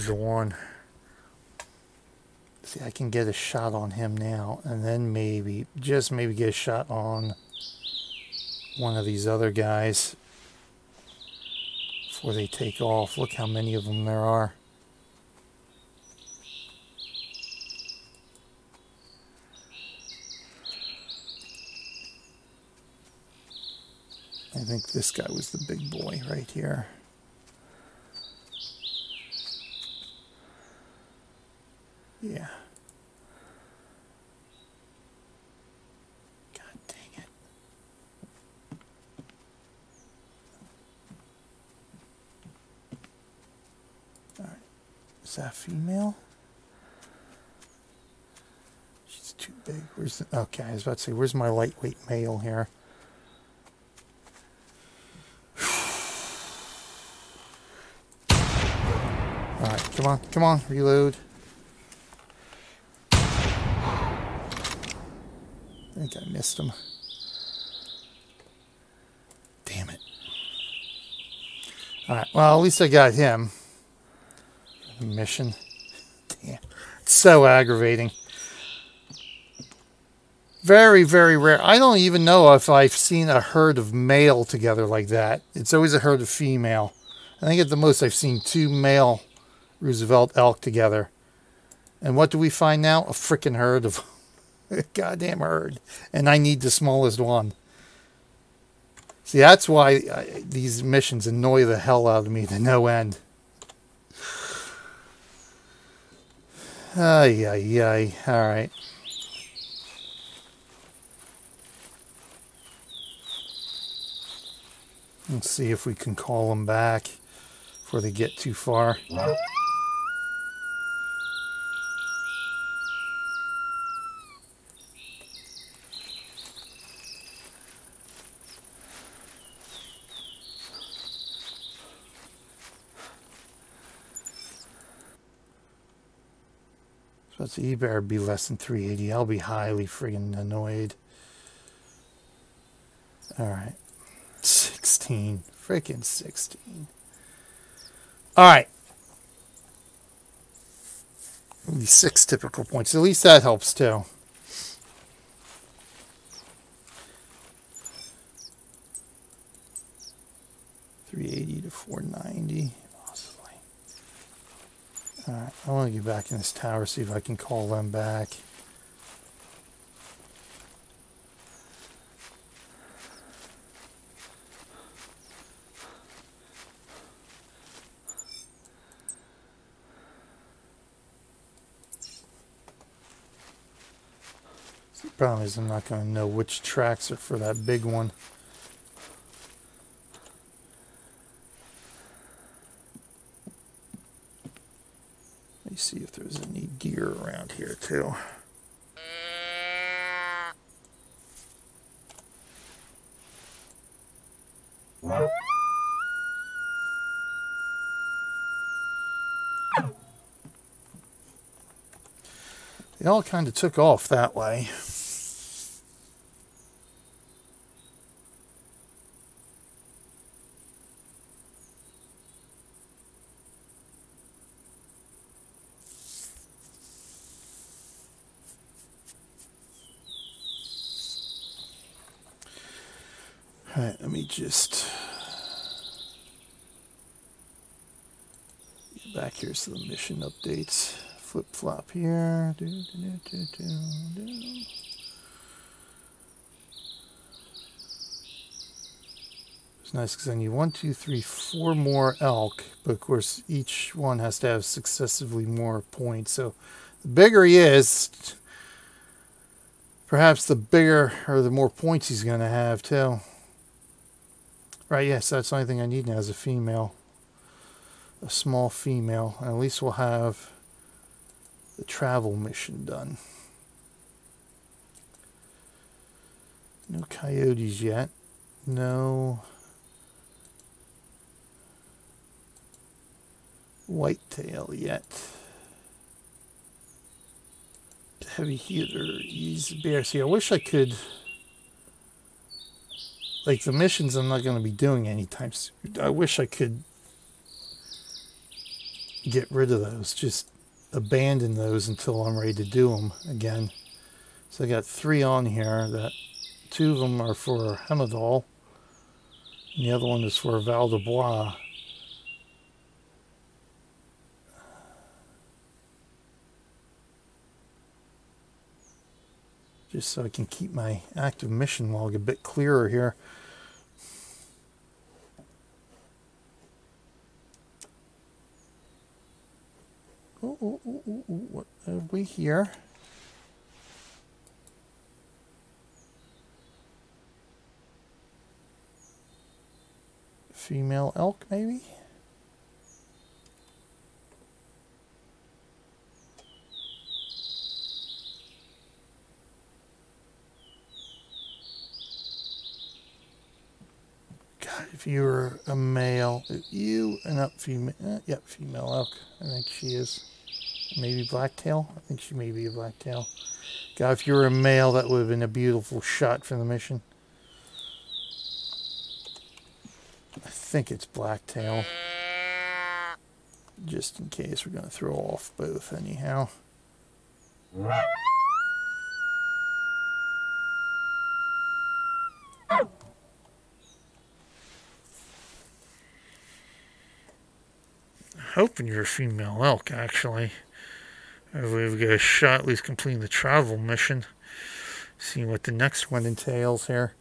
he's the one. See, I can get a shot on him now, and then maybe, just maybe get a shot on one of these other guys before they take off. Look how many of them there are. I think this guy was the big boy right here. Yeah. God dang it. All right. Is that female? She's too big. Where's the, okay, I was about to say, where's my lightweight male here? All right, come on, reload. I think I missed him. Damn it. Alright, well, at least I got him. Mission. Damn. It's so aggravating. Very, very rare. I don't even know if I've seen a herd of male together like that. It's always a herd of female. I think at the most I've seen 2 male Roosevelt elk together. And what do we find now? A frickin' herd of... goddamn herd, and I need the smallest one. See, that's why these missions annoy the hell out of me to no end. Ay, ay, ay. All right. Let's see if we can call them back before they get too far. So you better be less than 380. I'll be highly friggin' annoyed. Alright. 16. Frickin' 16. Alright. 6 typical points. At least that helps too. $380 to $490. Alright, I want to get back in this tower, see if I can call them back. The problem is I'm not going to know which tracks are for that big one. Let me see if there's any deer around here too. They all kind of took off that way. All right, let me just get back here to the mission updates. Flip flop here. It's nice because I need 1, 2, 3, 4 more elk, but of course each one has to have successively more points. So the bigger he is, perhaps the bigger or the more points he's going to have too. Right, yes, that's the only thing I need now is a female. A small female. At least we'll have the travel mission done. No coyotes yet. No whitetail yet. Heavy hitter, easy bear. See, I wish I could... Like the missions I'm not going to be doing anytime soon. I wish I could get rid of those. Just abandon those until I'm ready to do them again. So I got 3 on here. That 2 of them are for Hemidol, and the other one is for Val de Bois. Just so I can keep my active mission log a bit clearer here. What have we here? Female elk, maybe? God, if you were a male, you and up female, yep, female elk. I think she is. Maybe blacktail. I think she may be a blacktail. God, if you were a male, that would have been a beautiful shot for the mission. I think it's blacktail. Just in case, we're going to throw off both anyhow. Hoping you're a female elk, actually. We've got a shot at least completing the travel mission. See what the next one entails here.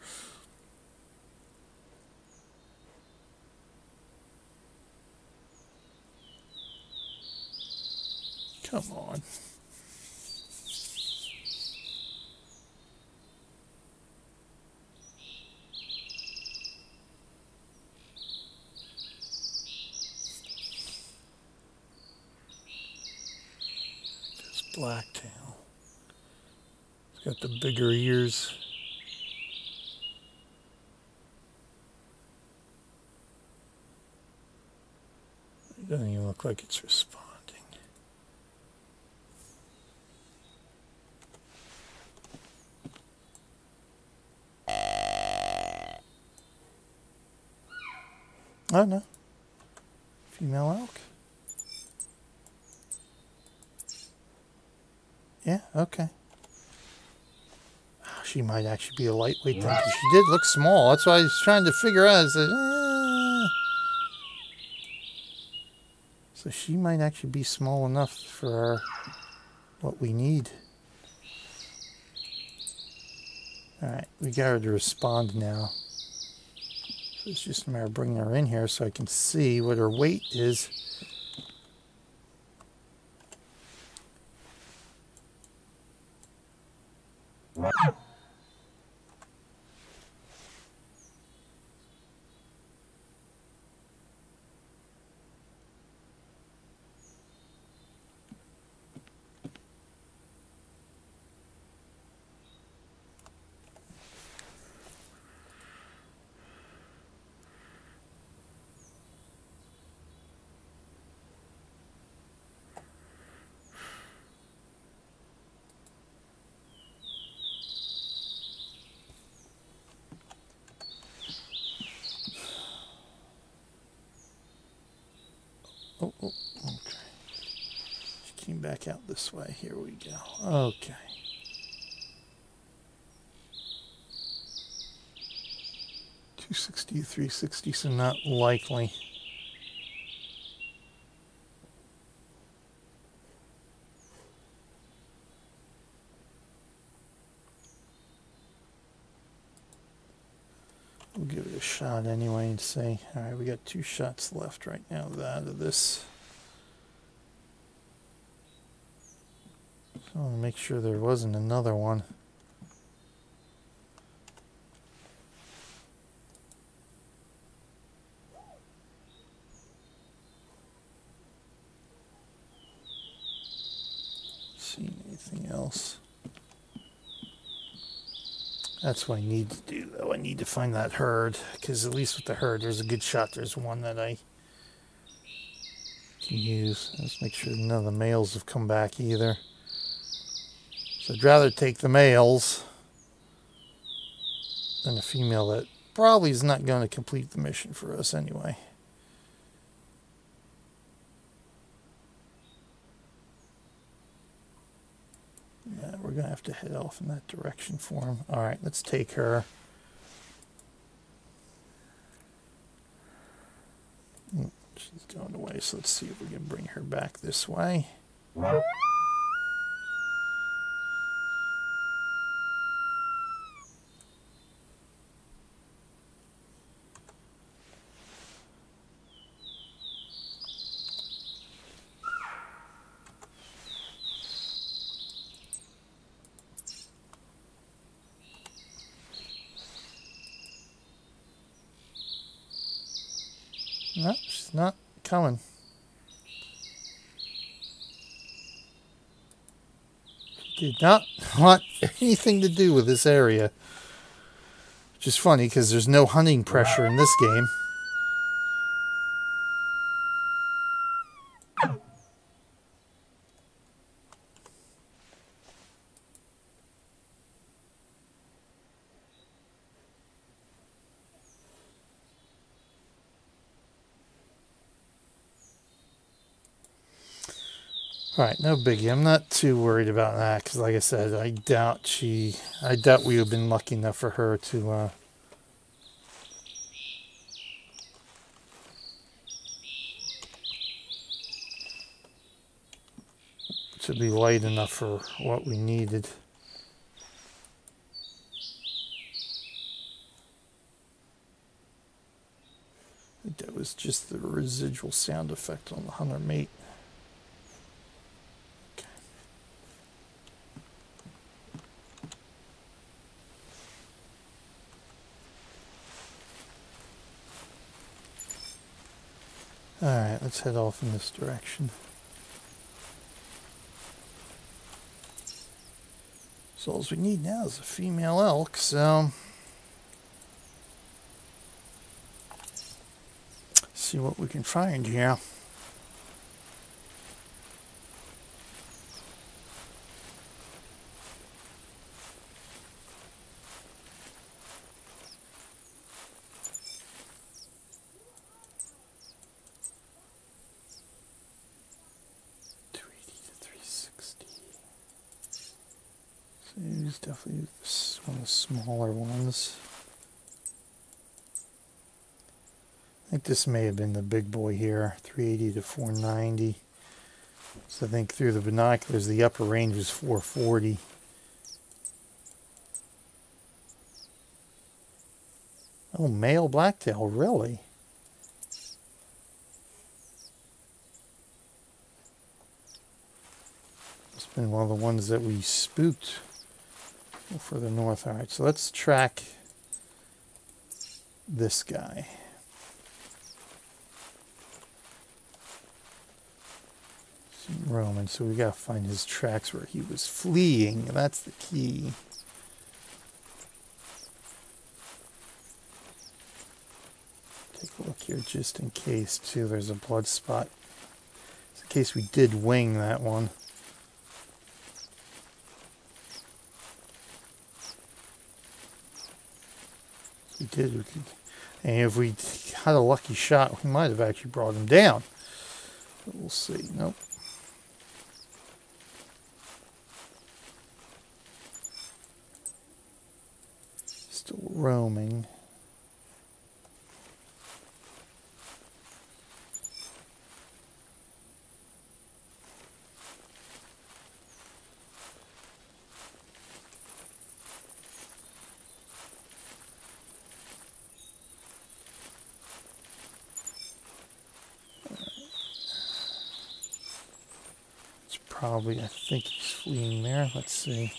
Come on. Blacktail. It's got the bigger ears. It doesn't even look like it's responding. Oh no. Female elk. Yeah, okay. Oh, she might actually be a lightweight then, because she did look small. That's why I was trying to figure out. So she might actually be small enough for what we need. Alright, we got her to respond now. So it's just a matter of bringing her in here so I can see what her weight is. Oh, okay. She came back out this way. Here we go. Okay. $260, $360, so not likely. We'll give it a shot anyway and see. Alright, we got 2 shots left right now out of this. So I want to make sure there wasn't another one. See anything else? That's what I need to do, though. I need to find that herd, because at least with the herd, there's a good shot. There's one that I can use. Let's make sure none of the males have come back either. So I'd rather take the males than a female that probably is not going to complete the mission for us anyway. Yeah, we're going to have to head off in that direction for him. All right, let's take her. She's going away, so let's see if we can bring her back this way. No, she's not coming. She did not want anything to do with this area. Which is funny because there's no hunting pressure in this game. Alright, no biggie. I'm not too worried about that because, like I said, I doubt we would have been lucky enough for her to be light enough for what we needed. I think that was just the residual sound effect on the hunter mate. Alright, let's head off in this direction. So all we need now is a female elk, so see what we can find here. He's definitely one of the smaller ones. I think this may have been the big boy here, 380 to 490. So I think through the binoculars, the upper range was 440. Oh, male blacktail, really? It's been one of the ones that we spooked. Further north. All right, so let's track this guy. Roman, so we gotta find his tracks where he was fleeing. That's the key. Take a look here just in case, too. There's a blood spot. Just in case we did wing that one. We did. And if we had a lucky shot, we might have actually brought him down. But we'll see. Nope. Still roaming. Probably, I think he's fleeing there. Let's see.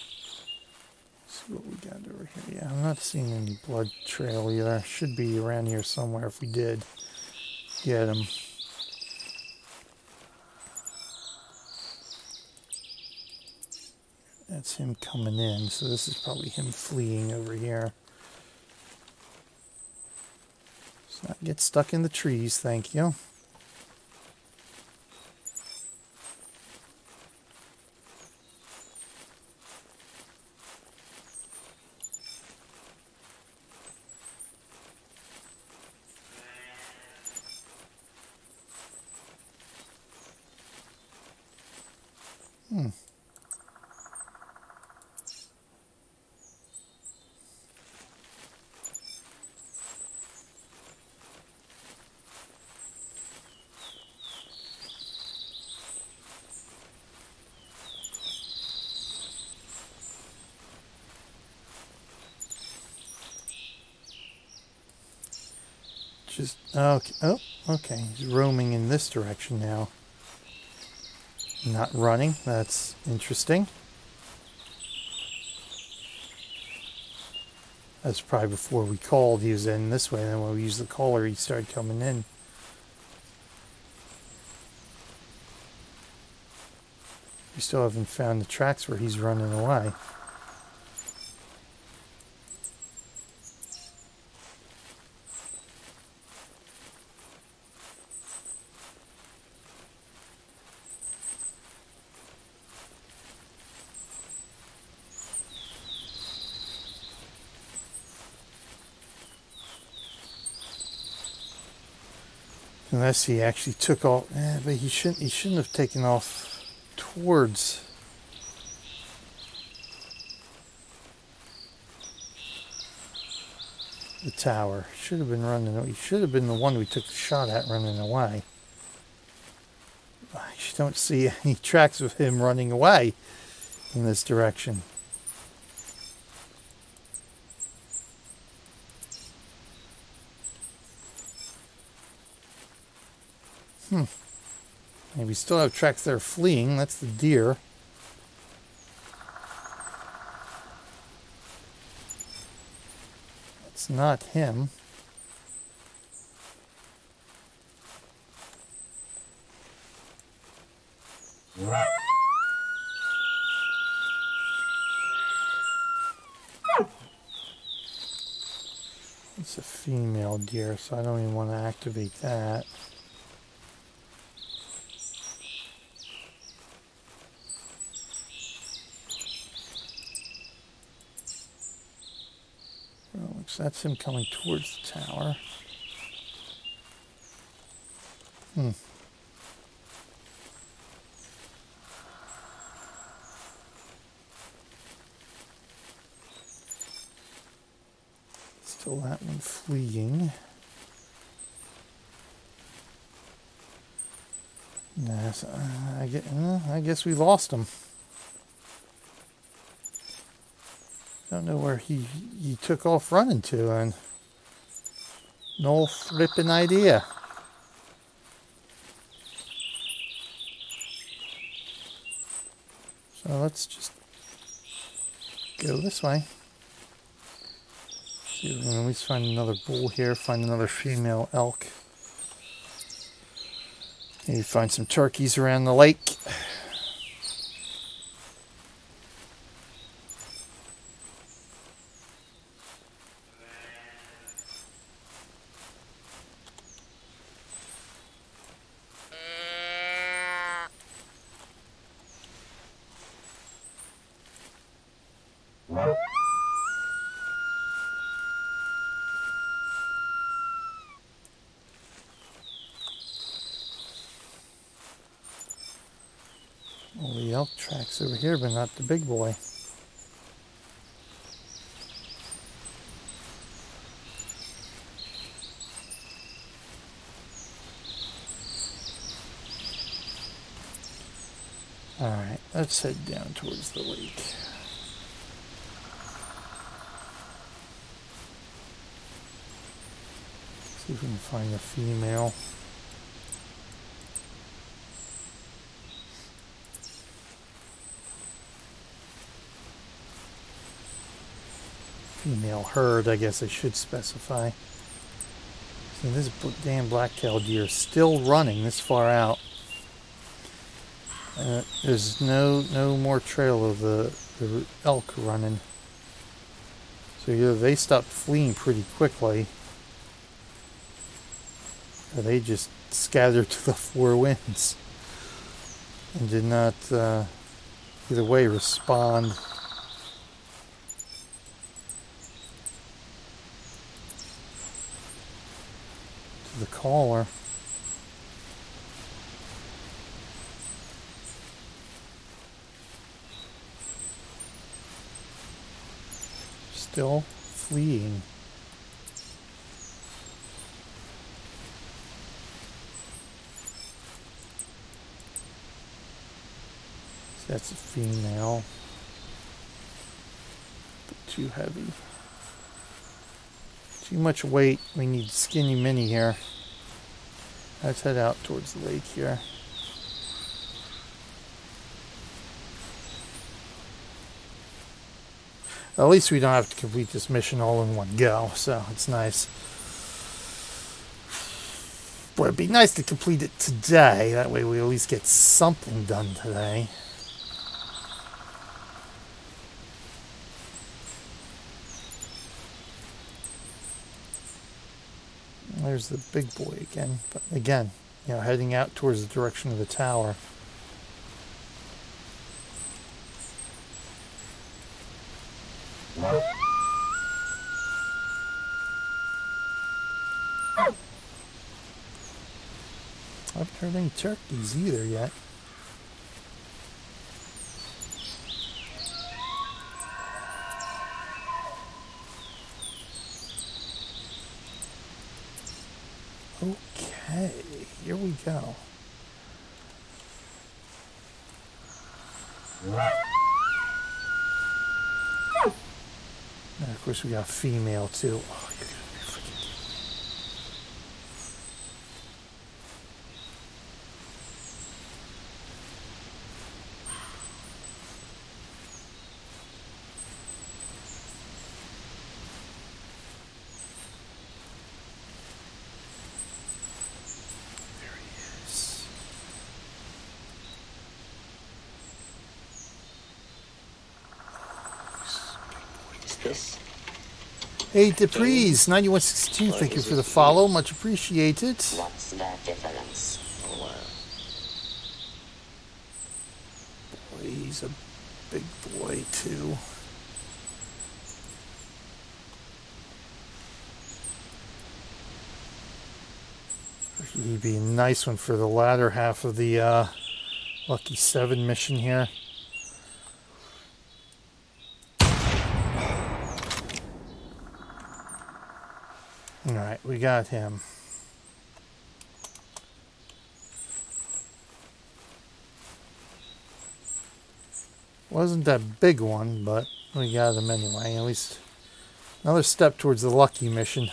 Let's see what we got over here. Yeah, I'm not seeing any blood trail either. Should be around here somewhere if we did get him. That's him coming in, so this is probably him fleeing over here. Let's not get stuck in the trees, thank you. Just, okay. Oh, okay. He's roaming in this direction now. Not running. That's interesting. That's probably before we called. He was in this way, and then when we used the caller, he started coming in. We still haven't found the tracks where he's running away. Unless he actually took off, but he shouldn't have taken off towards the tower. Should have been running. He should have been the one we took the shot at running away. I actually don't see any tracks of him running away in this direction. And we still have tracks that are fleeing. That's the deer. That's not him. It's a female deer, so I don't even want to activate that. So that's him coming towards the tower. Still that one fleeing. Nah, so, I guess we lost him. Don't know where he took off running to, and no flipping idea. So let's just go this way. See if we can at least find another bull here, find another female elk. Maybe find some turkeys around the lake. All the elk tracks over here, but not the big boy. Alright, let's head down towards the lake. See if we can find a female. Female herd, I guess I should specify. See, this damn black-tailed deer is still running this far out. There's no more trail of the elk running. So either they stopped fleeing pretty quickly, or they just scattered to the four winds and did not, either way, respond. To the caller. Still fleeing. So that's a female, but too heavy. Too much weight. We need skinny mini here. Let's head out towards the lake here. At least we don't have to complete this mission all in one go, so it's nice. Boy, it'd be nice to complete it today. That way we at least get something done today. There's the big boy again. But again, you know, heading out towards the direction of the tower. I haven't heard any turkeys either yet. Okay, here we go. And of course we got a female too. Oh, you're gonna be freaking this? Hey, Deprise, 9162, thank you for the follow. Much appreciated. What's the difference? Boy, he's a big boy, too. He'd be a nice one for the latter half of the Lucky 7 mission here. Alright, we got him. Wasn't that big one, but we got him anyway. At least another step towards the Lucky mission.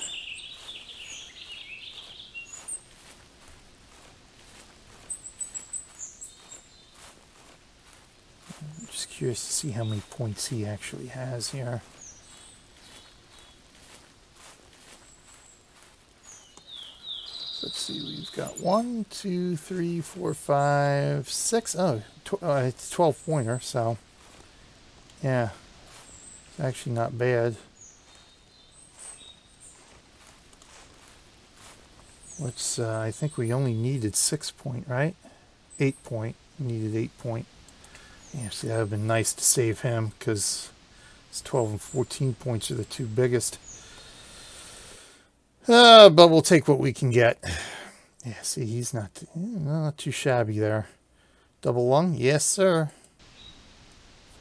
I'm just curious to see how many points he actually has here. Let's see, we've got 1, 2, 3, 4, 5, 6. Oh, it's 12 pointer, so yeah, it's actually not bad. Let's, I think we only needed 6 point, right? 8 point, needed 8 point. Yeah, see, that would have been nice to save him because it's 12 and 14 points are the two biggest. But we'll take what we can get. Yeah, see, he's not too shabby there. Double lung? Yes, sir.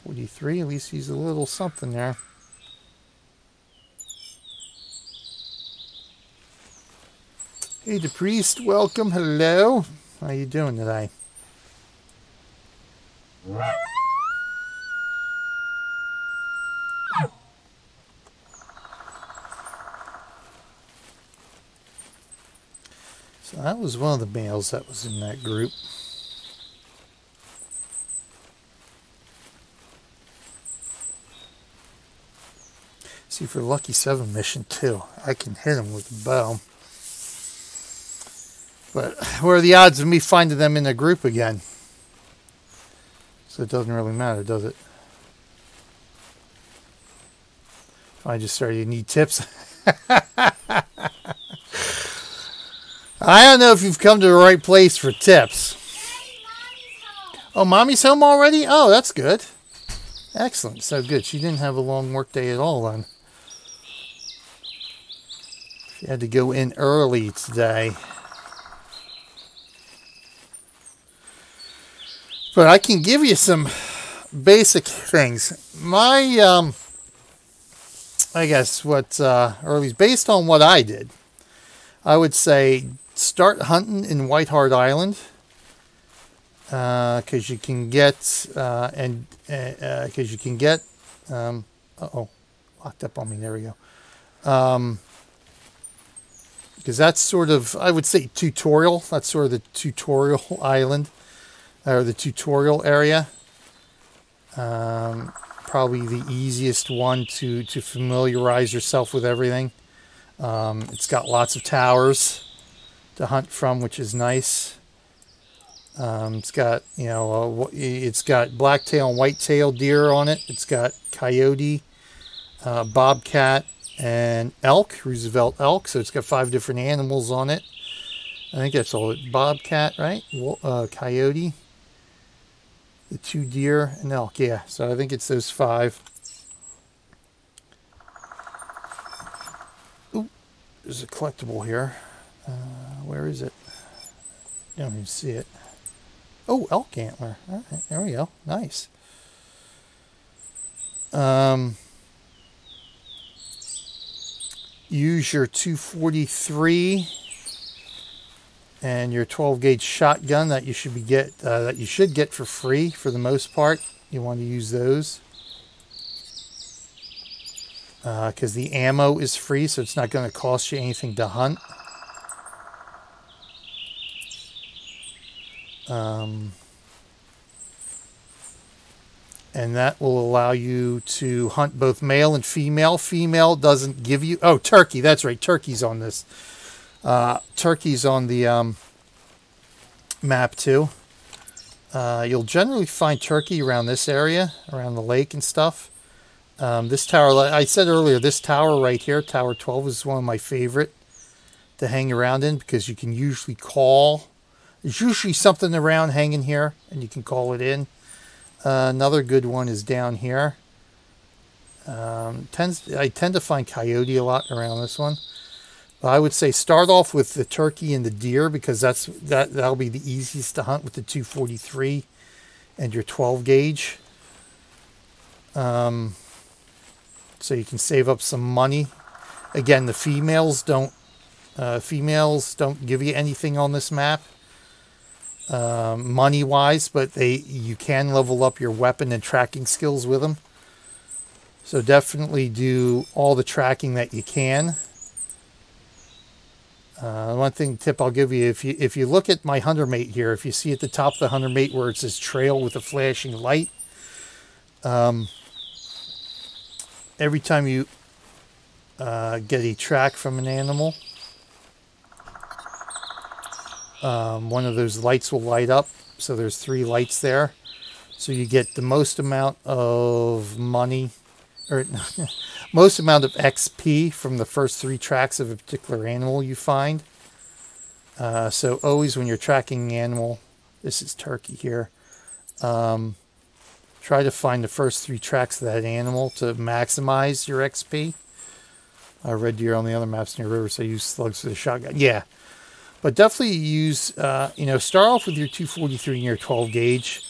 43, at least he's a little something there. Hey, the priest, welcome. Hello. How you doing today? So that was one of the males that was in that group. See, for Lucky 7 mission too, I can hit him with a bow. But what are the odds of me finding them in a group again? So it doesn't really matter, does it? If I just started, you need tips. I don't know if you've come to the right place for tips. Oh, Mommy's home already? Oh, that's good. Excellent. So good. She didn't have a long work day at all then. She had to go in early today. But I can give you some basic things. My, I guess what early's based on what I did. I would say start hunting in Whitehart Island because you can get uh-oh, locked up on me. There we go. because that's sort of, I would say, tutorial. That's sort of the tutorial island, or the tutorial area. Probably the easiest one to familiarize yourself with everything. It's got lots of towers to hunt from, which is nice. It's got, you know, it's got blacktail and whitetail deer on it. It's got coyote, bobcat, and elk, Roosevelt elk. So it's got 5 different animals on it. I think that's all. Bobcat, right? Coyote, the 2 deer, and elk. Yeah, so I think it's those 5. Ooh, there's a collectible here. Where is it? I don't even see it. Oh, elk antler. All right, there we go. Nice. Use your 243 and your 12 gauge shotgun that you should get for free for the most part. You want to use those because the ammo is free, so it's not going to cost you anything to hunt. And that will allow you to hunt both male and female. Female doesn't give you... Oh, turkey. That's right. Turkey's on this. Turkey's on the map too. You'll generally find turkey around this area, around the lake and stuff. This tower, I said earlier, this tower right here, Tower 12, is one of my favorite to hang around in because you can usually call. There's usually something around hanging here, and you can call it in. Another good one is down here. I tend to find coyote a lot around this one. But I would say start off with the turkey and the deer because that'll be the easiest to hunt with the 243 and your 12 gauge. So you can save up some money. Again, the females don't give you anything on this map. Money wise, but you can level up your weapon and tracking skills with them. So definitely do all the tracking that you can. One tip I'll give you, if you look at my hunter mate here, if you see at the top of the hunter mate where it says trail with a flashing light, every time you get a track from an animal, one of those lights will light up. So there's 3 lights there. So you get the most amount of money, or most amount of XP from the first 3 tracks of a particular animal you find. So always when you're tracking an animal, this is turkey here, try to find the first 3 tracks of that animal to maximize your XP. Red deer on the other maps near river, so use slugs for the shotgun. Yeah. But definitely use, start off with your 243 and your 12 gauge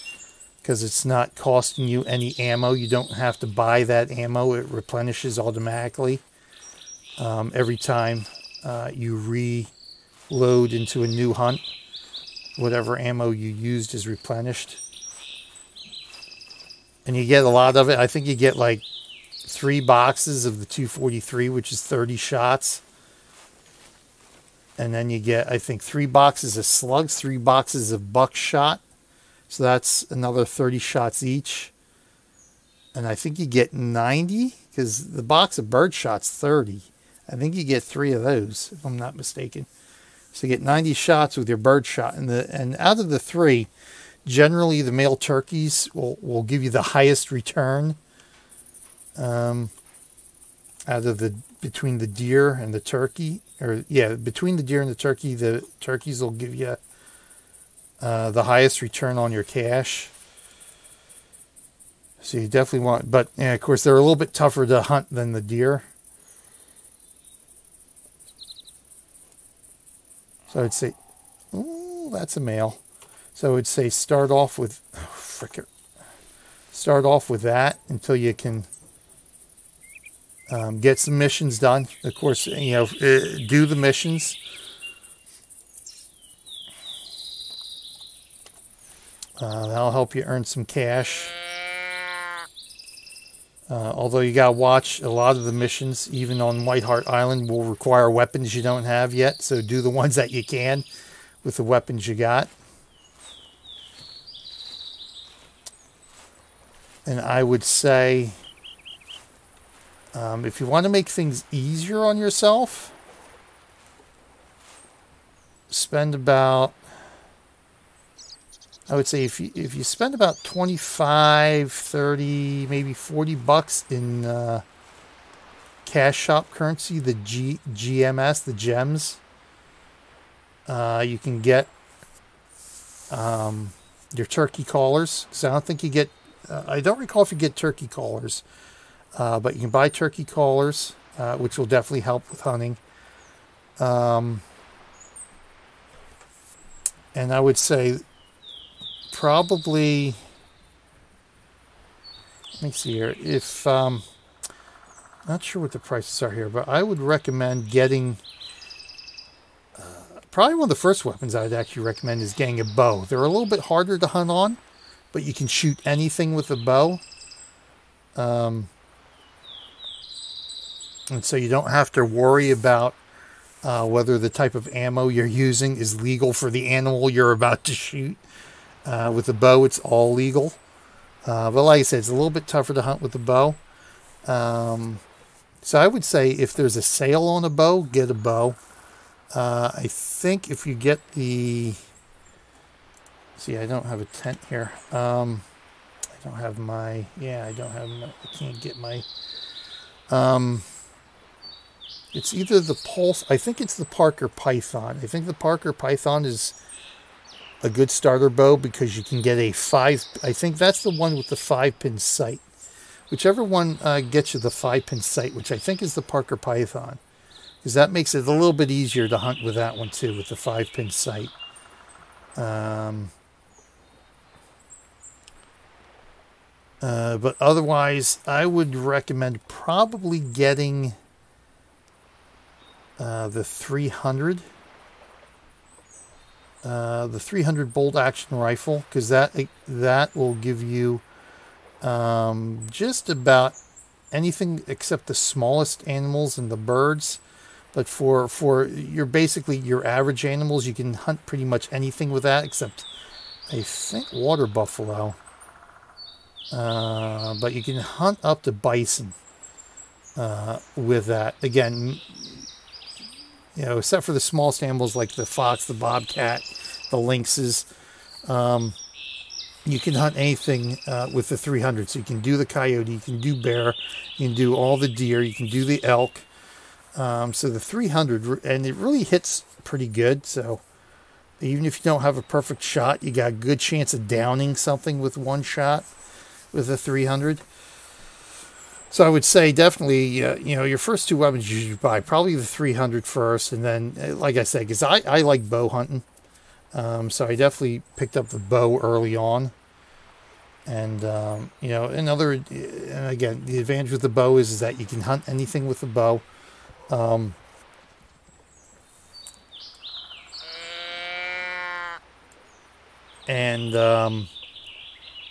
because it's not costing you any ammo. You don't have to buy that ammo. It replenishes automatically every time you reload into a new hunt. Whatever ammo you used is replenished. And you get a lot of it. I think you get like 3 boxes of the 243, which is 30 shots. And then you get, I think, 3 boxes of slugs, 3 boxes of buckshot. So that's another 30 shots each. And I think you get 90, because the box of birdshot's 30. I think you get 3 of those, if I'm not mistaken. So you get 90 shots with your birdshot. And out of the 3, generally the male turkeys will give you the highest return. Out of between the deer and the turkey, between the deer and the turkeys will give you the highest return on your cash. So you definitely want, but of course they're a little bit tougher to hunt than the deer. So I'd say, oh, that's a male. So I would say start off with, start off with that until you can get some missions done. Of course, do the missions. That'll help you earn some cash. Although you gotta watch, a lot of the missions, even on Whitehart Island, will require weapons you don't have yet. So do the ones that you can with the weapons you got. And I would say, if you want to make things easier on yourself, spend about, I would say if you spend about 25, 30, maybe $40 in cash shop currency, the GMS, the gems, you can get your turkey collars. Because I don't think you get, I don't recall if you get turkey collars, but you can buy turkey collars, which will definitely help with hunting. And I would say probably, let me see here, if not sure what the prices are here, but I would recommend getting probably one of the first weapons I'd actually recommend is getting a bow. They're a little bit harder to hunt on, but you can shoot anything with a bow, and so you don't have to worry about whether the type of ammo you're using is legal for the animal you're about to shoot. With a bow, it's all legal. But like I said, it's a little bit tougher to hunt with a bow. So I would say if there's a sale on a bow, get a bow. I think if you get the... See, I don't have a tent here. I don't have my... Yeah, I don't have my... I can't get my... It's either the Pulse... I think it's the Parker Python. I think the Parker Python is a good starter bow because you can get a 5... I think that's the one with the 5-pin sight. Whichever one gets you the 5-pin sight, which I think is the Parker Python. Because that makes it a little bit easier to hunt with that one too, with the 5-pin sight. But otherwise, I would recommend probably getting the 300. The 300 bolt action rifle, because that will give you just about anything except the smallest animals and the birds. But for your basically your average animals, you can hunt pretty much anything with that except I think water buffalo. But you can hunt up to bison with that. Again, you know, except for the smallest animals like the fox, the bobcat, the lynxes, you can hunt anything with the 300. So you can do the coyote, you can do bear, you can do all the deer, you can do the elk. So the 300, and it really hits pretty good. So even if you don't have a perfect shot, you got a good chance of downing something with one shot with a 300. So I would say definitely, you know, your first two weapons you should buy, probably the 300 first. And then, like I said, because I like bow hunting. So I definitely picked up the bow early on. And, you know, and again, the advantage with the bow is that you can hunt anything with the bow.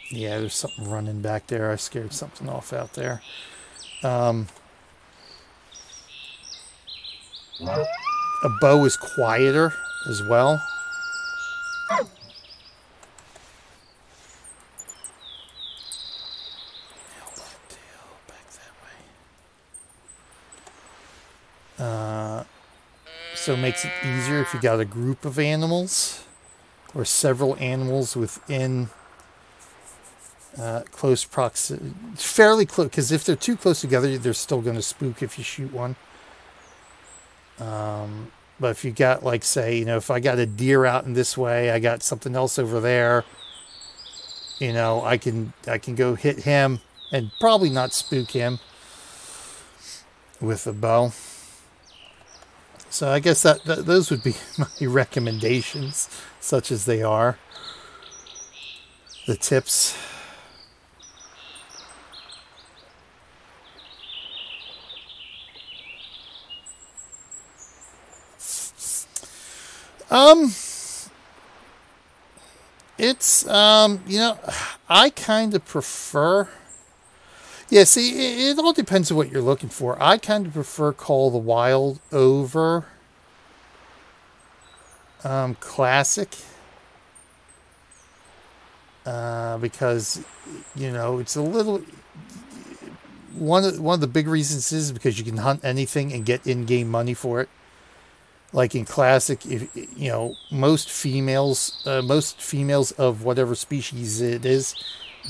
Yeah, there's something running back there. I scared something off out there. A bow is quieter as well. So it makes it easier if you got a group of animals or several animals within close proximity, fairly close, because if they're too close together, they're still going to spook if you shoot one. But if you got, like, say, you know, if I got a deer out in this way, I got something else over there, you know, I can go hit him and probably not spook him with a bow. So I guess those would be my recommendations, such as they are. The tips. It's, you know, I kind of prefer, Yeah, see, it all depends on what you're looking for. I kind of prefer Call of the Wild over Classic. Because, you know, it's a little... one of the big reasons is because you can hunt anything and get in-game money for it. Like in Classic, if you know, most females of whatever species it is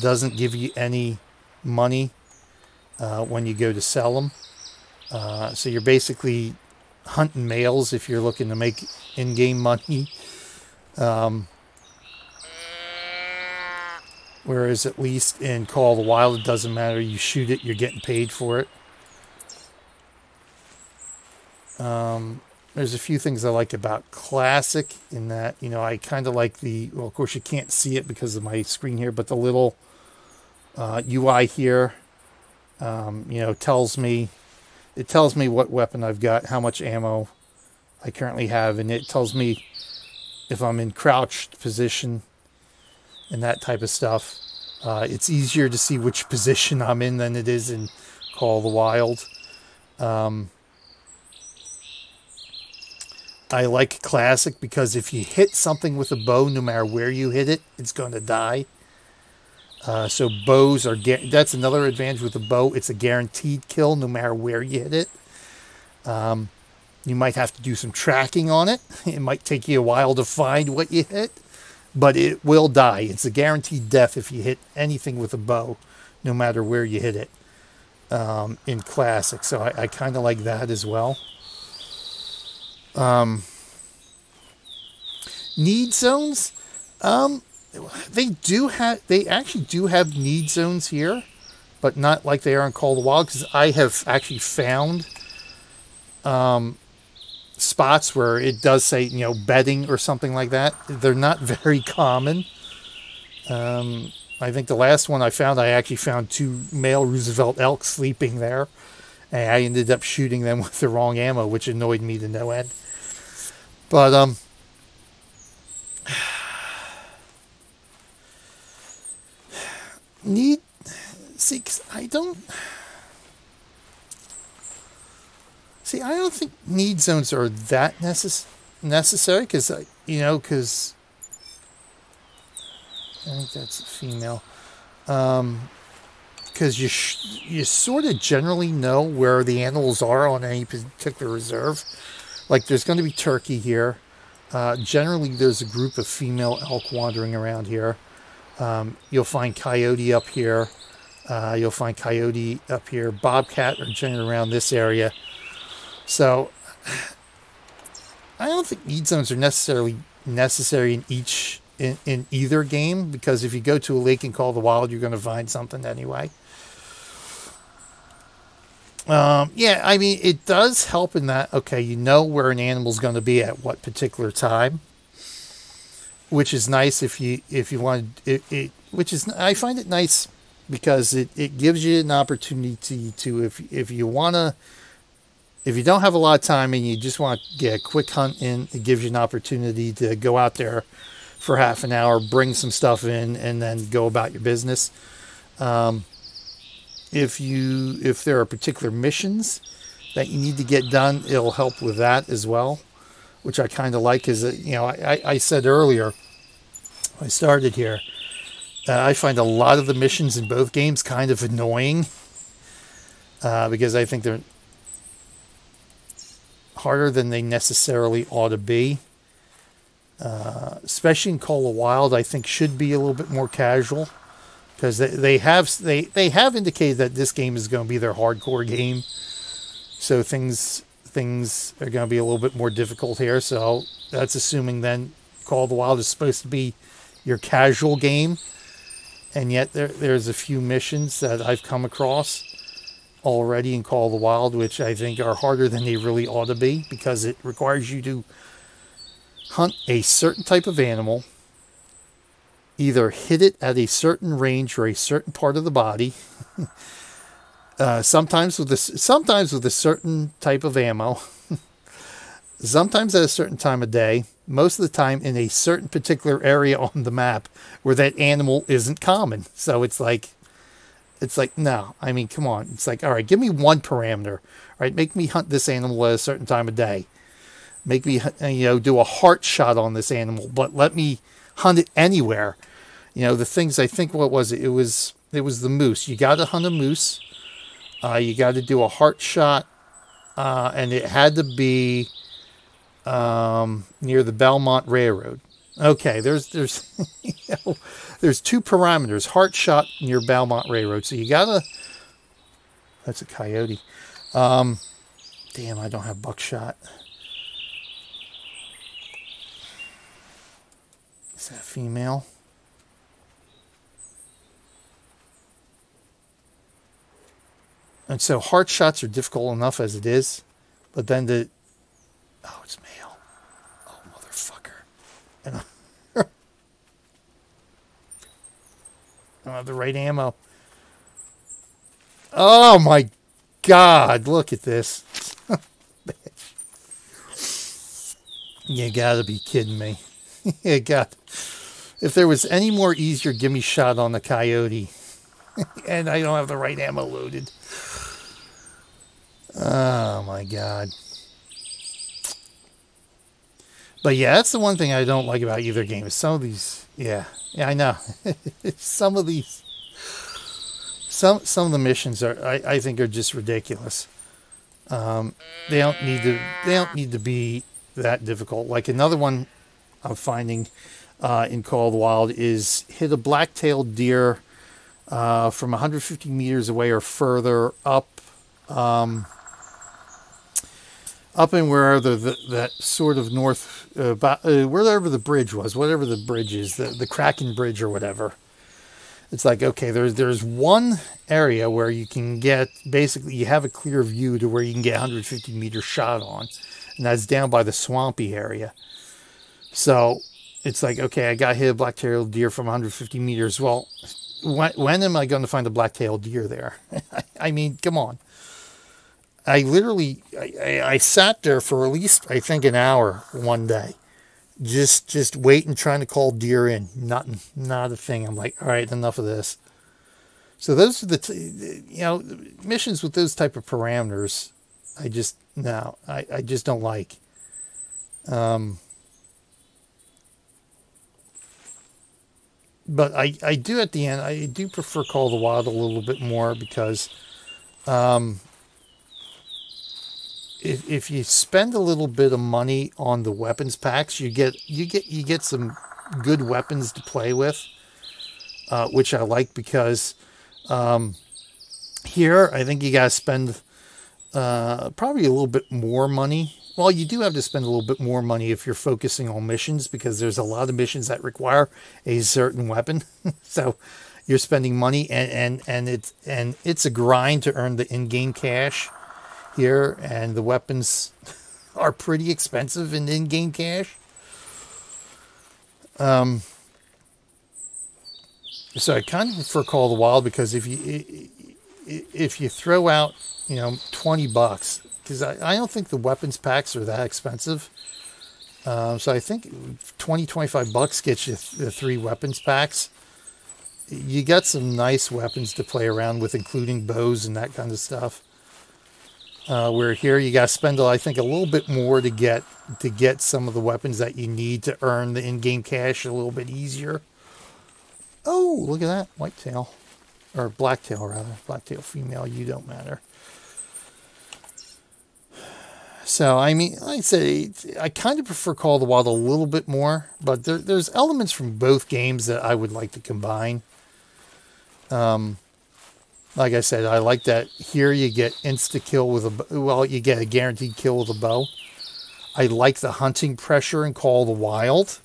doesn't give you any money when you go to sell them. So you're basically hunting males if you're looking to make in-game money. Whereas at least in Call of the Wild, it doesn't matter. You shoot it, you're getting paid for it. There's a few things I like about Classic in that, you know, I kind of like the, well, of course you can't see it because of my screen here, but the little UI here, you know, tells me what weapon I've got, how much ammo I currently have, and it tells me if I'm in crouched position and that type of stuff. It's easier to see which position I'm in than it is in Call of the Wild. I like Classic because if you hit something with a bow, no matter where you hit it, it's going to die. So bows are, that's another advantage with a bow. It's a guaranteed kill no matter where you hit it. You might have to do some tracking on it. It might take you a while to find what you hit, but it will die. It's a guaranteed death if you hit anything with a bow, no matter where you hit it in Classic. So I kind of like that as well. Need zones. They actually do have need zones here, but not like they are in Call of the Wild, because I have actually found spots where it does say, you know, bedding or something like that. They're not very common. I think the last one I actually found 2 male Roosevelt Elk sleeping there, and I ended up shooting them with the wrong ammo, which annoyed me to no end. But I don't think need zones are that necessary, because you know, because I think that's a female. Because you sort of generally know where the animals are on any particular reserve. Like there's going to be turkey here. Generally, there's a group of female elk wandering around here. You'll find coyote up here. You'll find coyote up here. Bobcat are generally around this area. So I don't think need zones are necessarily necessary in either game, because if you go to a lake and Call of the Wild, you're going to find something anyway. Yeah, I mean, it does help in that, okay, you know where an animal's going to be at what particular time, which is nice if you want it, which is, I find it nice because it gives you an opportunity to, if you don't have a lot of time and you just want to get a quick hunt in, it gives you an opportunity to go out there for half an hour, bring some stuff in, and then go about your business. If there are particular missions that you need to get done, it'll help with that as well, which I kind of like. Is that, you know, I said earlier, I started here, I find a lot of the missions in both games kind of annoying, because I think they're harder than they necessarily ought to be. Especially in Call of the Wild, I think should be a little bit more casual, because they have indicated that this game is going to be their hardcore game, so things are going to be a little bit more difficult here. So that's assuming then Call of the Wild is supposed to be your casual game, and yet there's a few missions that I've come across already in Call of the Wild which I think are harder than they really ought to be, because it requires you to hunt a certain type of animal, either hit it at a certain range or a certain part of the body, sometimes with a certain type of ammo, sometimes at a certain time of day, most of the time in a certain particular area on the map where that animal isn't common. So it's like, It's like, no, I mean, come on. It's like, all right, give me one parameter. All right, make me hunt this animal at a certain time of day. Make me, do a heart shot on this animal, but let me hunt it anywhere. The things, I think, what was it? It was the moose. You got to hunt a moose. You got to do a heart shot, and it had to be near the Belmont Railroad. Okay, there's there's two parameters: heart shot near Belmont Railroad. So you gotta. That's a coyote. Damn, I don't have buckshot. Is that female? And so heart shots are difficult enough as it is, but then oh, it's male. Oh, motherfucker. And I don't have the right ammo. Oh my God, look at this. You gotta be kidding me. You got. If there was any more easier gimme shot on the coyote, and I don't have the right ammo loaded. Oh my God. But yeah, that's the one thing I don't like about either game is some of these. Yeah, I know. Some of these. Some of the missions I think are just ridiculous. They don't need to be that difficult. Like another one I'm finding in Call of the Wild is hit a black-tailed deer from 150 meters away or further up in wherever that sort of north, wherever the bridge was, whatever the bridge is, the Kraken Bridge or whatever. It's like, okay, there's one area where you can get, basically you have a clear view to where you can get 150 meter shot on, and that's down by the swampy area. So it's like, okay, I got hit a black-tailed deer from 150 meters. Well, when am I going to find a black-tailed deer there? I mean, come on. I literally, I sat there for at least, I think, an hour one day. Just waiting, trying to call deer in. Not a thing. I'm like, all right, enough of this. So those are the, missions with those type of parameters, I just don't like. But I do at the end, I do prefer Call of the Wild a little bit more because if you spend a little bit of money on the weapons packs, you get some good weapons to play with, which I like because here I think you gotta spend probably a little bit more money. Well, you do have to spend a little bit more money if you're focusing on missions because there's a lot of missions that require a certain weapon. So you're spending money and it's a grind to earn the in-game cash here, and the weapons are pretty expensive in in-game cash. So I kind of prefer Call of the Wild because if you throw out $20, because I don't think the weapons packs are that expensive. So I think $25 gets you the 3 weapons packs. You got some nice weapons to play around with, including bows and that kind of stuff. Where here you got to spend, I think, a little bit more to get some of the weapons that you need to earn the in-game cash a little bit easier. Oh, look at that. Whitetail. Or blacktail, rather. Blacktail female, you don't matter. So, I mean, like I said, I kind of prefer Call of the Wild a little bit more, but there's elements from both games that I would like to combine. Like I said, I like that here you get insta-kill with you get a guaranteed kill with a bow. I like the hunting pressure in Call of the Wild.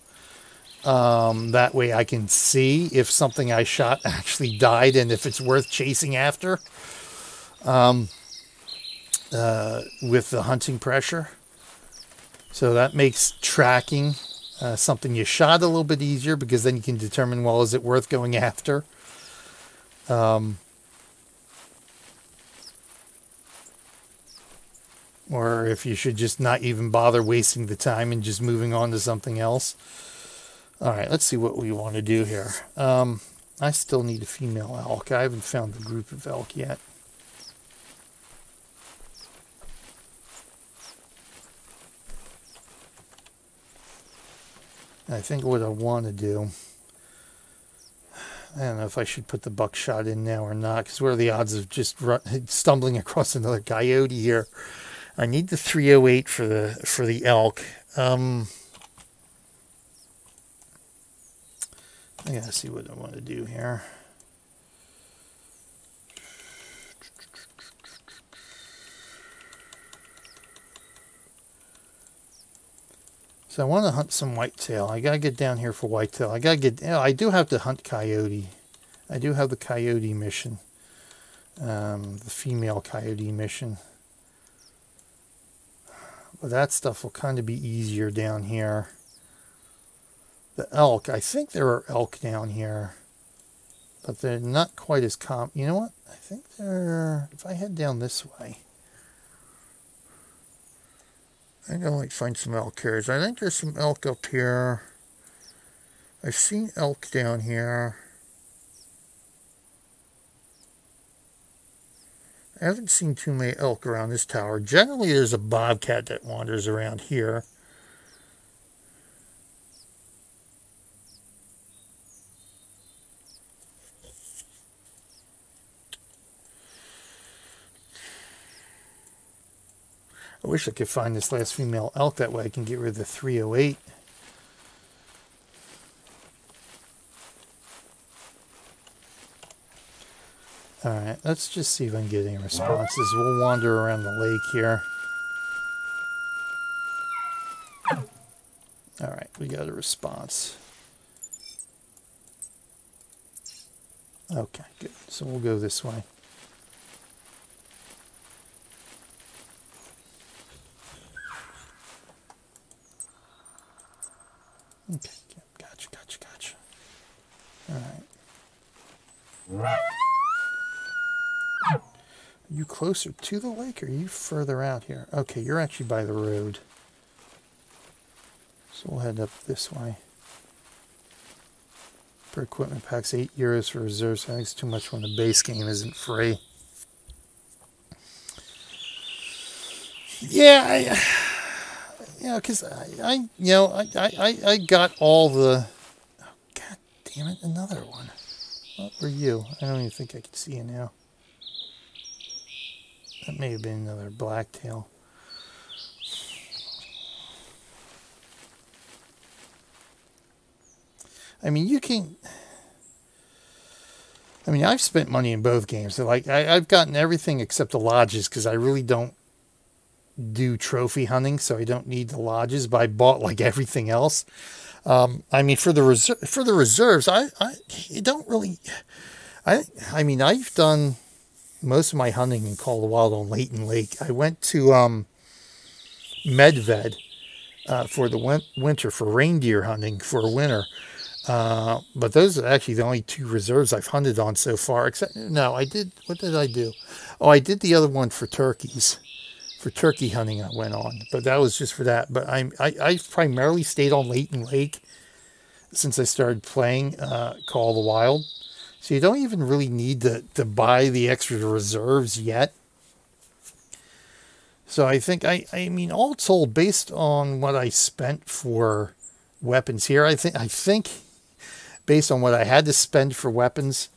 That way I can see if something I shot actually died and if it's worth chasing after. With the hunting pressure. So that makes tracking something you shot a little bit easier because then you can determine, well, is it worth going after? Or if you should just not even bother wasting the time and just moving on to something else. All right, let's see what we want to do here. I still need a female elk. I haven't found the group of elk yet. I think what I want to do, I don't know if I should put the buckshot in now or not, because what are the odds of just stumbling across another coyote here? I need the 308 for the elk. I gotta see what I want to do here. So I want to hunt some whitetail. I gotta get down here for whitetail. I gotta get. I do have to hunt coyote. I do have the coyote mission, the female coyote mission. But that stuff will kind of be easier down here. The elk, I think there are elk down here, but they're not quite as common. You know what? I think they're. If I head down this way. I think I might find some elk here. I think there's some elk up here. I've seen elk down here. I haven't seen too many elk around this tower. Generally, there's a bobcat that wanders around here. I wish I could find this last female elk. That way I can get rid of the 308. Alright, let's just see if I can get any responses. We'll wander around the lake here. Alright, we got a response. Okay, good. So we'll go this way. Okay, gotcha. All right. Are you closer to the lake or are you further out here? Okay, you're actually by the road. So we'll head up this way. Per equipment packs, €8 for reserves. I think it's too much when the base game isn't free. Yeah, because I got all the. Oh, God damn it! Another one. What were you? I don't even think I can see you now. That may have been another blacktail. I mean, you can. I mean, I've spent money in both games. So like, I've gotten everything except the lodges because I really don't do trophy hunting, so I don't need the lodges. But I bought like everything else. I mean, for the reserves, I don't really. I mean, I've done most of my hunting in Call of the Wild on Layton Lake. I went to Medved for the winter for reindeer hunting for winter. But those are actually the only two reserves I've hunted on so far. Except, no, I did. What did I do? Oh, I did the other one for turkeys. For turkey hunting I went on. But that was just for that. But I've primarily stayed on Layton Lake since I started playing Call of the Wild. So you don't even really need to buy the extra reserves yet. So I think, I mean, all told, based on what I spent for weapons here, I think based on what I had to spend for weapons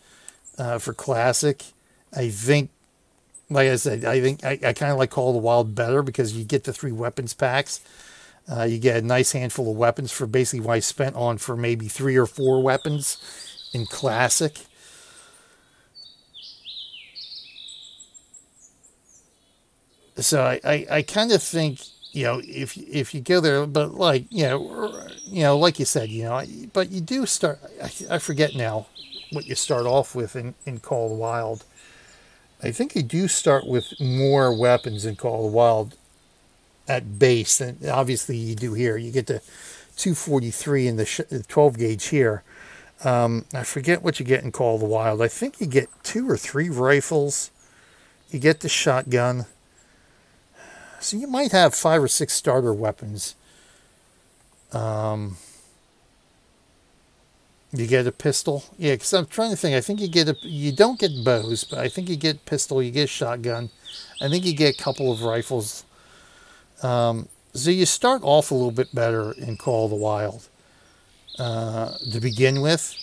for Classic, I think, like I said, I think I kind of like Call of the Wild better because you get the 3 weapons packs. You get a nice handful of weapons for basically what I spent on for maybe 3 or 4 weapons in Classic. So I kind of think, if you go there, but like, like you said, but you do start, I forget now what you start off with in Call of the Wild. I think you do start with more weapons in Call of the Wild at base than obviously you do here. You get the 243 in the 12 gauge here. I forget what you get in Call of the Wild. I think you get 2 or 3 rifles. You get the shotgun. So you might have 5 or 6 starter weapons. You get a pistol? Yeah, because I'm trying to think. I think you don't get bows, but I think you get pistol, you get shotgun. I think you get a couple of rifles. So you start off a little bit better in Call of the Wild to begin with.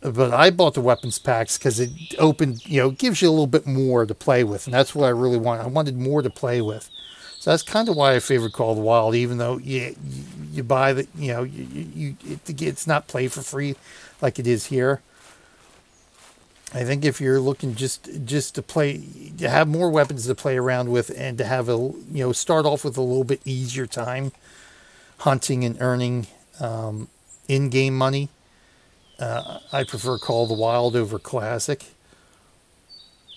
But I bought the weapons packs because it opened, gives you a little bit more to play with. And that's what I really want. I wanted more to play with. So that's kind of why I favored Call of the Wild, even though you buy the, it's not play for free like it is here. I think if you're looking just to play, to have more weapons to play around with and to have start off with a little bit easier time hunting and earning in-game money, I prefer Call of the Wild over Classic.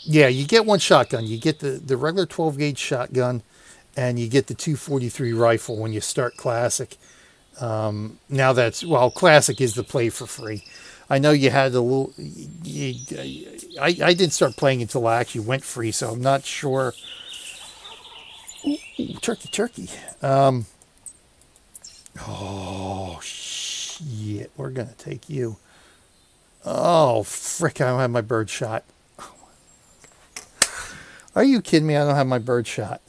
Yeah, you get one shotgun. You get the regular 12 gauge shotgun, and you get the 243 rifle when you start Classic. Now Classic is the play for free. I know you had a little. I didn't start playing until I actually went free, so I'm not sure. Ooh, turkey. Oh shit! We're gonna take you. Oh frick! I don't have my bird shot. Are you kidding me? I don't have my bird shot.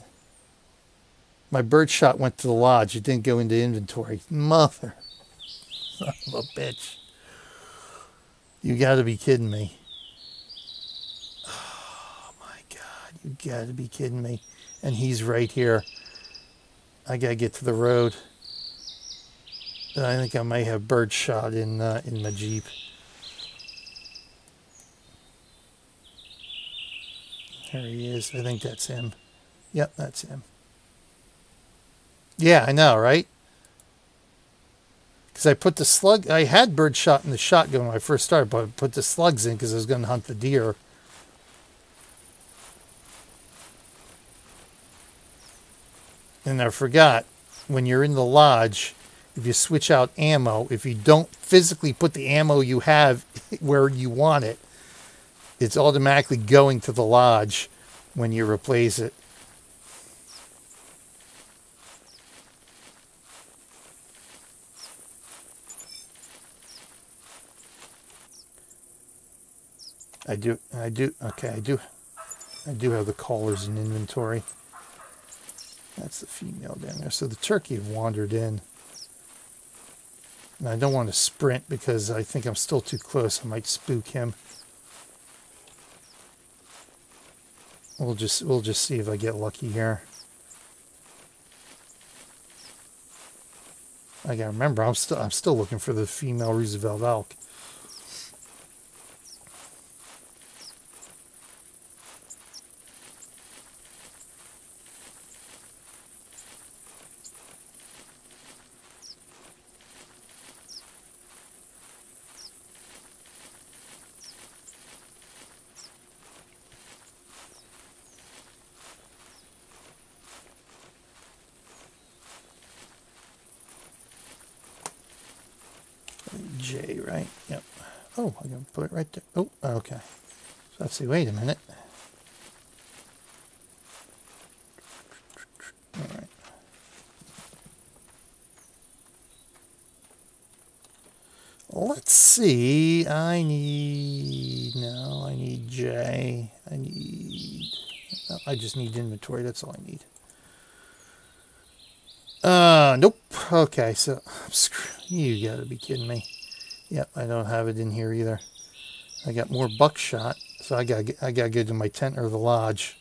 My bird shot went to the lodge. It didn't go into inventory. Mother. Son of a bitch. You gotta be kidding me. Oh my God. You gotta be kidding me. And he's right here. I gotta get to the road. I think I may have bird shot in my Jeep. There he is. I think that's him. Yep, that's him. Yeah, I know, right? Because I put the slug... I had bird shot in the shotgun when I first started, but I put the slugs in because I was going to hunt the deer. And I forgot, when you're in the lodge, if you switch out ammo, if you don't physically put the ammo you have where you want it, it's automatically going to the lodge when you replace it. I do have the collars in inventory. That's the female down there. So the turkey wandered in. And I don't want to sprint because I think I'm still too close. I might spook him. We'll just see if I get lucky here. I gotta remember, I'm still looking for the female Roosevelt Elk. J, right? Yep. Oh, I'm going to put it right there. Oh, okay. So let's see. Wait a minute. All right. Let's see. I need J. I just need inventory. That's all I need. Nope. Okay, so you gotta be kidding me. Yep, I don't have it in here either. I got more buckshot, so I gotta go to my tent or the lodge.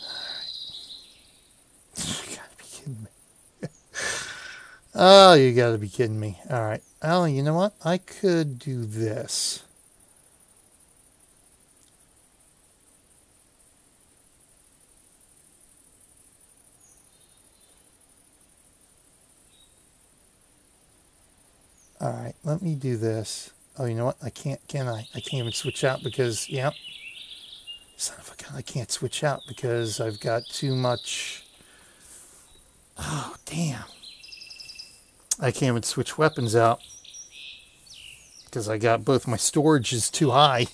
All right. You gotta be kidding me. Oh, you gotta be kidding me. All right. Oh, you know what? I could do this. All right, let me do this. Oh, you know what? I can't, can I? I can't even switch out because, yep. Son of a gun, I can't switch out because I've got too much. Oh, damn. I can't even switch weapons out because I got both my storage is too high.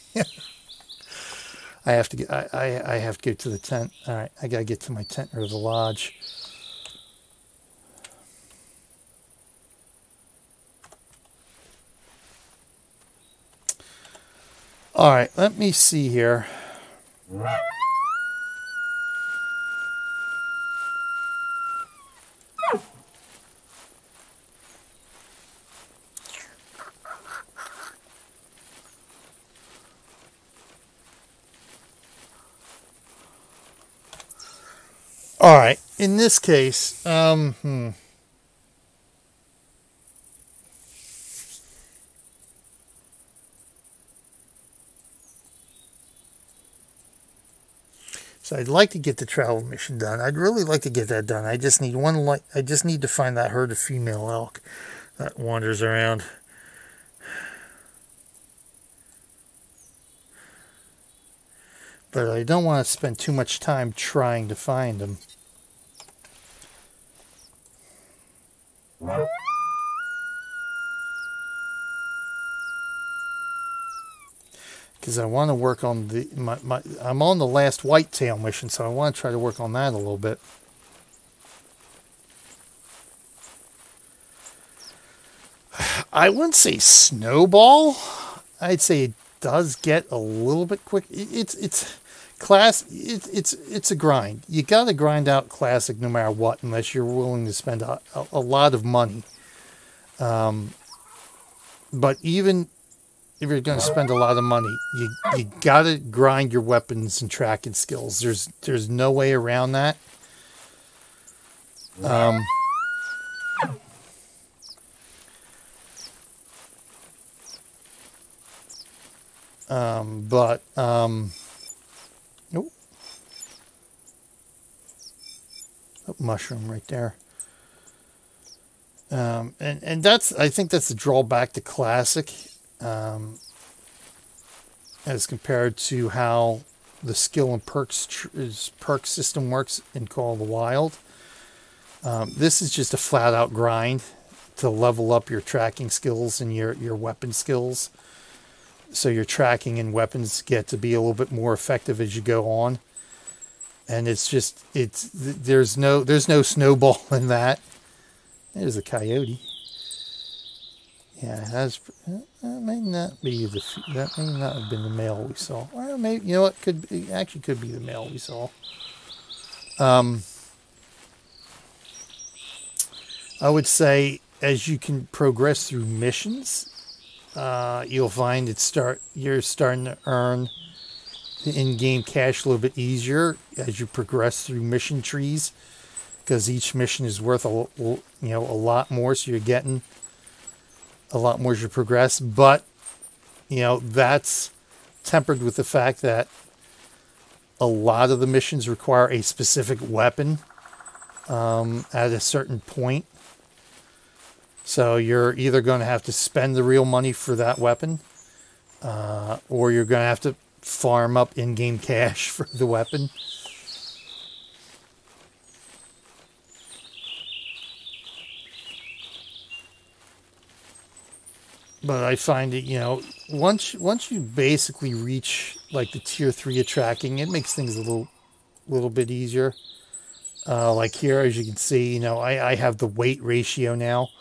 I have to get, I have to go to the tent. All right, I got to get to my tent or the lodge. All right, let me see here. All right, in this case, so I'd like to get the travel mission done. I'd really like to get that done. I just need I just need to find that herd of female elk that wanders around. But I don't want to spend too much time trying to find them. Because I want to work on I'm on the last whitetail mission, so I want to try to work on that a little bit. I wouldn't say snowball. I'd say it does get a little bit quick. It's a grind. You got to grind out classic no matter what, unless you're willing to spend a lot of money. But even if you're going to spend a lot of money, you got to grind your weapons and tracking skills. There's no way around that. Nope. Oh, mushroom right there. And I think that's the drawback to classic, as compared to how the skill and perk system works in Call of the Wild. This is just a flat out grind to level up your tracking skills and your weapon skills. So your tracking and weapons get to be a little bit more effective as you go on. And there's no snowball in that. There's a coyote. Yeah, that may not have been the male we saw. Well, maybe, you know what, could be the male we saw. I would say as you can progress through missions, you'll find you're starting to earn the in-game cash a little bit easier as you progress through mission trees, because each mission is worth a lot more, so you're getting a lot more as you progress. But that's tempered with the fact that a lot of the missions require a specific weapon at a certain point. So you're either going to have to spend the real money for that weapon, or you're going to have to farm up in-game cash for the weapon. But I find that, once you basically reach like the tier 3 of tracking, it makes things a little bit easier. Like here, as you can see, I have the weight ratio now.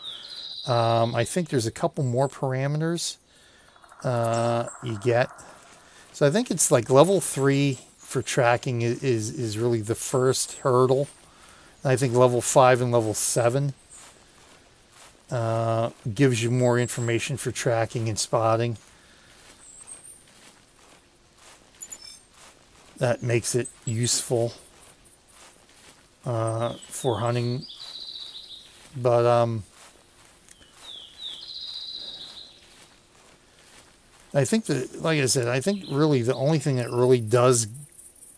I think there's a couple more parameters you get. So I think it's like level 3 for tracking is really the first hurdle. And I think level 5 and level 7 gives you more information for tracking and spotting. That makes it useful for hunting. But I think that, like I said, I think really the only thing that really does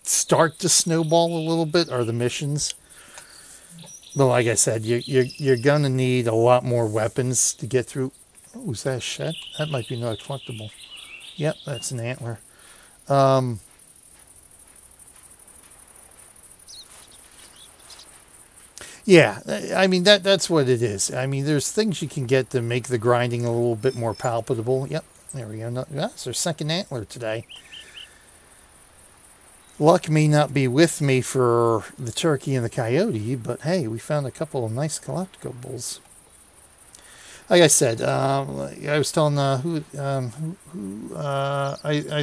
start to snowball a little bit are the missions. But like I said, you're gonna need a lot more weapons to get through. Oh, is that a shed? That might be another collectible. Yep, that's an antler. Yeah, I mean that's what it is. I mean, there's things you can get to make the grinding a little bit more palpable. Yep, there we go. That's our second antler today. Luck may not be with me for the turkey and the coyote, but hey, we found a couple of nice collectibles. like I said, I was telling I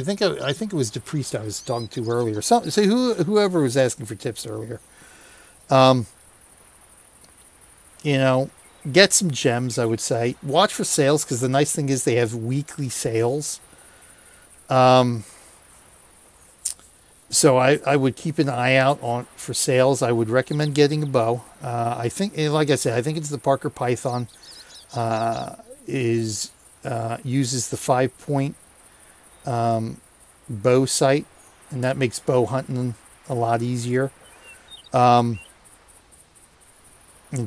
think it was the priest I was talking to earlier. Whoever was asking for tips earlier. You know, get some gems. I would say watch for sales, because the nice thing is they have weekly sales. So I would keep an eye out for sales. I would recommend getting a bow. I think, like I said, I think it's the Parker Python. Uses the 5-point bow sight, and that makes bow hunting a lot easier. And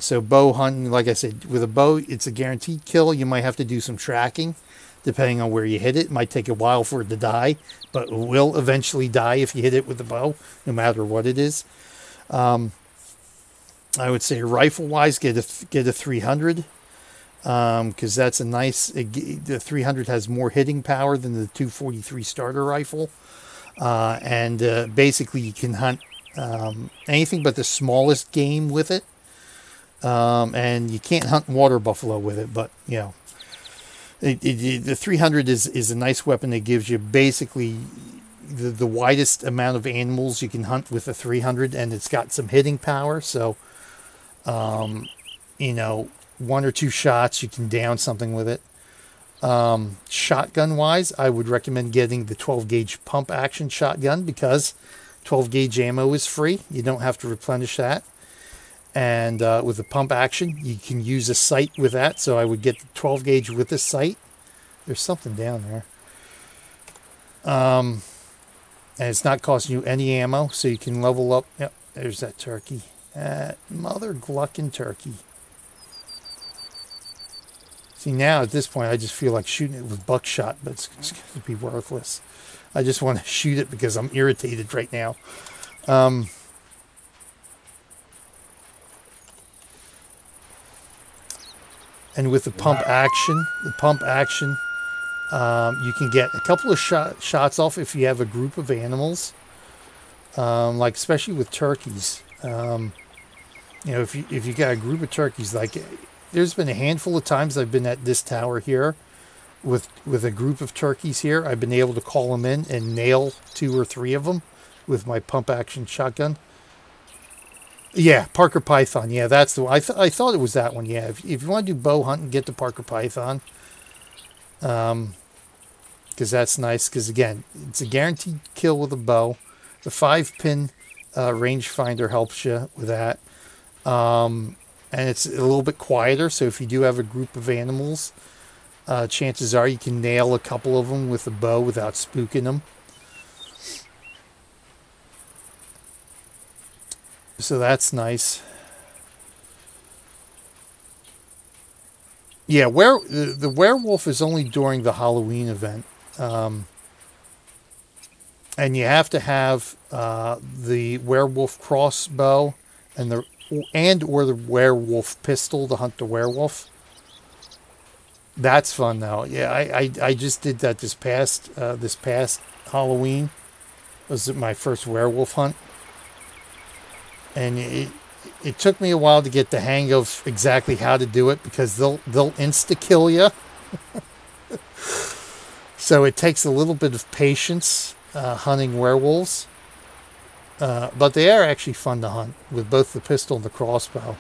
so bow hunting, like I said, with a bow, it's a guaranteed kill. You might have to do some tracking, depending on where you hit it. It might take a while for it to die, but it will eventually die if you hit it with the bow, no matter what it is. I would say rifle-wise, get a 300, because that's a nice. The 300 has more hitting power than the 243 starter rifle, and basically you can hunt anything but the smallest game with it. And you can't hunt water buffalo with it, but you know, the 300 is a nice weapon that gives you basically the widest amount of animals you can hunt with a 300, and it's got some hitting power. So, you know, 1 or 2 shots you can down something with it. Shotgun wise, I would recommend getting the 12 gauge pump action shotgun, because 12 gauge ammo is free. You don't have to replenish that. And with the pump action, you can use a sight with that. So I would get the 12 gauge with the sight. There's something down there. And it's not costing you any ammo, so you can level up. Yep, there's that turkey. Mother gluckin' turkey. See, now at this point, I just feel like shooting it with buckshot, but it's going to be worthless. I just want to shoot it because I'm irritated right now. And with the pump action, you can get a couple of shots off if you have a group of animals, like especially with turkeys. You know, if you got a group of turkeys, like there's been a handful of times I've been at this tower here with a group of turkeys here. I've been able to call them in and nail 2 or 3 of them with my pump action shotgun. Yeah, Parker Python. Yeah, that's the one. I thought it was that one. Yeah, if you want to do bow hunting, get the Parker Python. Because that's nice. Because, again, it's a guaranteed kill with a bow. The 5-pin rangefinder helps you with that. And it's a little bit quieter. So if you do have a group of animals, chances are you can nail a couple of them with a bow without spooking them. So that's nice. Yeah, the werewolf is only during the Halloween event. And you have to have the werewolf crossbow or the werewolf pistol to hunt the werewolf. That's fun though. Yeah, I just did that this past Halloween. It was my first werewolf hunt. And it took me a while to get the hang of exactly how to do it, because they'll insta-kill you. So it takes a little bit of patience hunting werewolves. But they are actually fun to hunt with both the pistol and the crossbow.